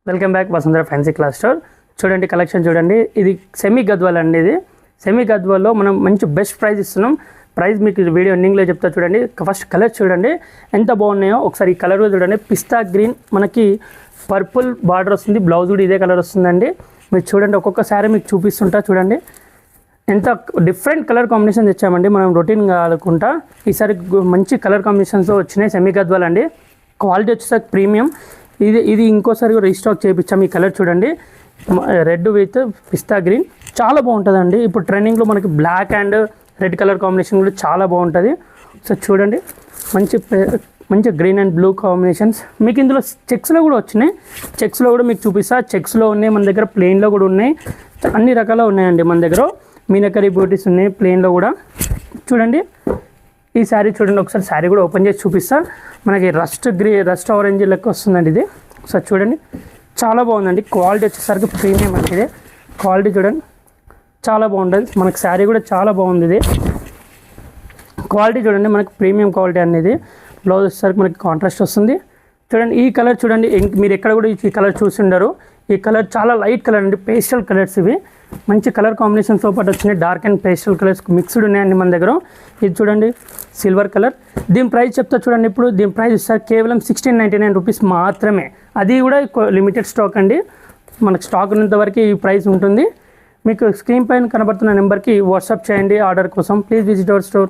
Welcome back Vasundhara fancy cloth store. చూడండి collection చూడండి, ఇది సెమీ గద్వాల్ అండి. ఇది సెమీ గద్వాల్లో మనం మంచి బెస్ట్ ప్రైస్ ఇస్తున్నాం. ప్రైస్ మీకు వీడియో ఎండింగ్లో చెప్తా చూడండి. ఫస్ట్ కలర్ చూడండి ఎంత బాగున్నాయో ఒకసారి. ఈ కలర్ చూడండి, పిస్తా గ్రీన్, మనకి పర్పుల్ బార్డర్ వస్తుంది, బ్లౌజ్ కూడా ఇదే కలర్ వస్తుందండి. మీరు చూడండి ఒక్కొక్కసారి మీకు చూపిస్తుంటా చూడండి ఎంత డిఫరెంట్ కలర్ కాంబినేషన్ తెచ్చామండి. మనం రొటీన్ కాకుండా ఈసారి మంచి కలర్ కాంబినేషన్స్తో వచ్చినాయి. సెమీ గద్వాల్ అండి. క్వాలిటీ వచ్చేసరికి ప్రీమియం. ఇది ఇంకోసారి రీస్టాక్ చేయించాం. ఈ కలర్ చూడండి, రెడ్ విత్ పిస్తా గ్రీన్, చాలా బాగుంటుందండి. ఇప్పుడు ట్రెండింగ్లో మనకి black and red colour combination కూడా చాలా బాగుంటుంది. సో చూడండి మంచి గ్రీన్ అండ్ బ్లూ కాంబినేషన్స్. మీకు ఇందులో చెక్స్లో కూడా వచ్చినాయి. చెక్స్లో కూడా మీకు చూపిస్తా. చెక్స్లో ఉన్నాయి మన దగ్గర, ప్లెయిన్లో కూడా ఉన్నాయి, అన్ని రకాల ఉన్నాయండి మన దగ్గర. మీనకరీ బూటీస్ ఉన్నాయి ప్లెయిన్లో కూడా. చూడండి ఈ శారీ చూడండి ఒకసారి, శారీ కూడా ఓపెన్ చేసి చూపిస్తా. మనకి రస్ట్ ఆరెంజ్ లెక్క వస్తుందండి ఇది. ఒకసారి చూడండి చాలా బాగుందండి. క్వాలిటీ వచ్చేసరికి ప్రీమియం అంటే ఇది. క్వాలిటీ చూడండి చాలా బాగుంటుంది. మనకి శారీ కూడా చాలా బాగుంది. ఇది క్వాలిటీ చూడండి, మనకి ప్రీమియం క్వాలిటీ అనేది. బ్లౌజ్ వచ్చేసరికి మనకి కాంట్రాస్ట్ వస్తుంది. చూడండి ఈ కలర్ చూడండి, మీరు ఎక్కడ కూడా ఈ కలర్ చూసి ఉండరు. ఈ కలర్ చాలా లైట్ కలర్ అండి, పేస్టల్ కలర్స్ ఇవి. మంచి కలర్ కాంబినేషన్స్తో పాటు వచ్చినాయి. Dark and pastel colours mixed ఉన్నాయండి మన దగ్గర. ఇది చూడండి సిల్వర్ కలర్. దీని ప్రైస్ చెప్తా చూడండి. ఇప్పుడు దీని ప్రైస్ ఇస్తారు కేవలం 1699 రూపీస్ మాత్రమే. అది కూడా లిమిటెడ్ స్టాక్ అండి. మనకు స్టాక్ ఉన్నంత వరకు ఈ ప్రైస్ ఉంటుంది. మీకు స్క్రీన్ పైన కనబడుతున్న నెంబర్కి వాట్సాప్ చేయండి ఆర్డర్ కోసం. Please visit our store.